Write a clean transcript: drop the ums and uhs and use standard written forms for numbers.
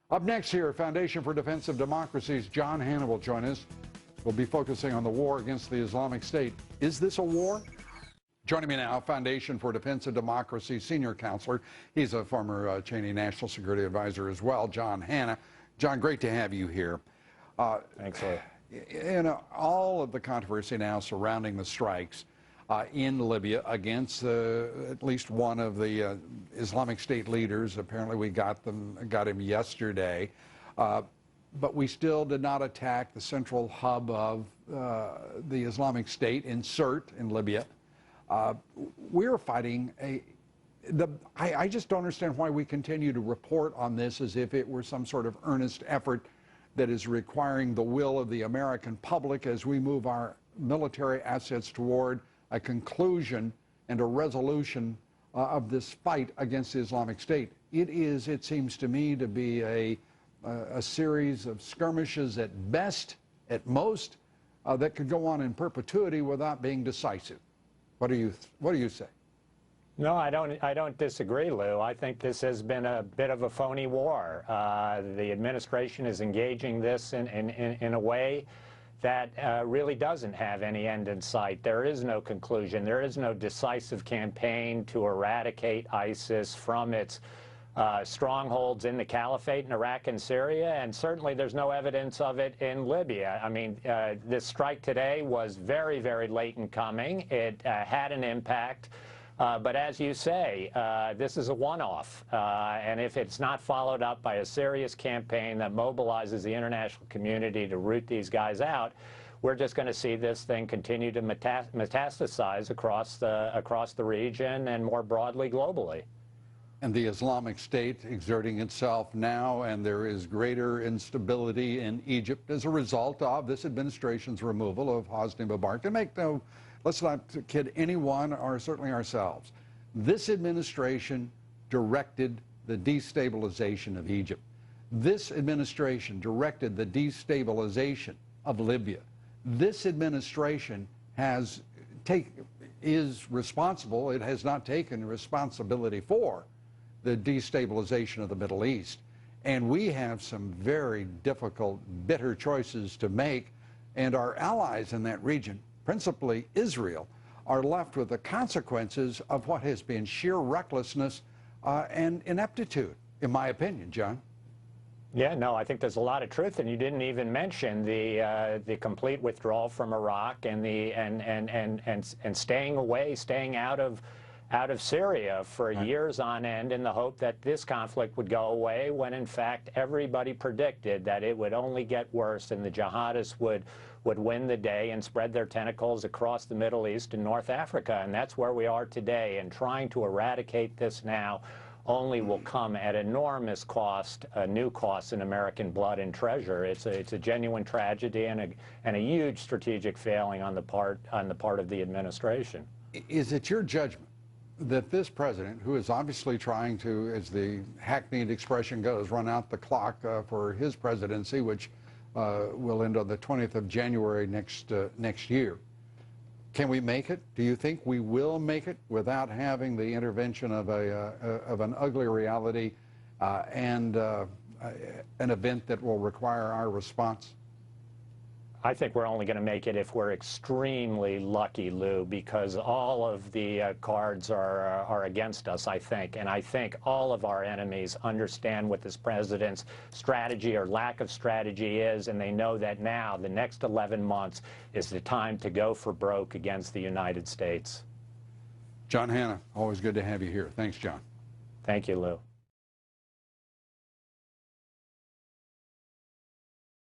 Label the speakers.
Speaker 1: Up next here, Foundation for Defense of Democracy's John Hanna will join us. We'll be focusing on the war against the Islamic State. Is this a war? Joining me now, Foundation for Defense of Democracy senior counselor. He's a former Cheney National Security Advisor as well, John Hanna. John, great to have you here.
Speaker 2: Thanks, Lou.
Speaker 1: All of the controversy now surrounding the strikes in Libya against at least one of the Islamic State leaders. Apparently we got him yesterday. But we still did not attack the central hub of the Islamic State in Sirte in Libya. We're fighting I just don't understand why we continue to report on this as if it were some sort of earnest effort that is requiring the will of the American public as we move our military assets toward a conclusion and a resolution of this fight against the Islamic State. It seems to me, to be a series of skirmishes at best, at most, that could go on in perpetuity without being decisive. What do you say?
Speaker 2: No, I don't disagree, Lou. I think this has been a bit of a phony war. The administration is engaging this in a way that really doesn't have any end in sight. There is no conclusion. There is no decisive campaign to eradicate ISIS from its strongholds in the caliphate in Iraq and Syria, and certainly there's no evidence of it in Libya. I mean, this strike today was very, very late in coming. It had an impact. But as you say, this is a one-off, and if it's not followed up by a serious campaign that mobilizes the international community to root these guys out, we're just going to see this thing continue to metastasize across the region and more broadly globally.
Speaker 1: And the Islamic State exerting itself now, and there is greater instability in Egypt as a result of this administration's removal of Hosni Mubarak. Let's not kid anyone, or certainly ourselves. This administration directed the destabilization of Egypt. This administration directed the destabilization of Libya. This administration is responsible. It has not taken responsibility for the destabilization of the Middle East. And we have some very difficult, bitter choices to make, and our allies in that region, principally Israel, are left with the consequences of what has been sheer recklessness and ineptitude, in my opinion, John.
Speaker 2: Yeah, no, I think there's a lot of truth, and you didn't even mention the complete withdrawal from Iraq and staying away, staying out of Syria for years on end in the hope that this conflict would go away, when in fact everybody predicted that it would only get worse and the jihadists would win the day and spread their tentacles across the Middle East and North Africa. And that's where we are today, and trying to eradicate this now only will come at enormous cost, new costs in American blood and treasure. It's a genuine tragedy and a huge strategic failing on the part of the administration.
Speaker 1: Is it your judgment that this president, who is obviously trying to, as the hackneyed expression goes, run out the clock for his presidency, which will end on the 20th of January next year, can we make it? Do you think we will make it without having the intervention of an ugly reality and an event that will require our response?
Speaker 2: I think we're only going to make it if we're extremely lucky, Lou, because all of the cards are against us, I think. And I think all of our enemies understand what this president's strategy or lack of strategy is, and they know that now, the next 11 months, is the time to go for broke against the United States.
Speaker 1: John Hanna, always good to have you here. Thanks, John.
Speaker 2: Thank you, Lou.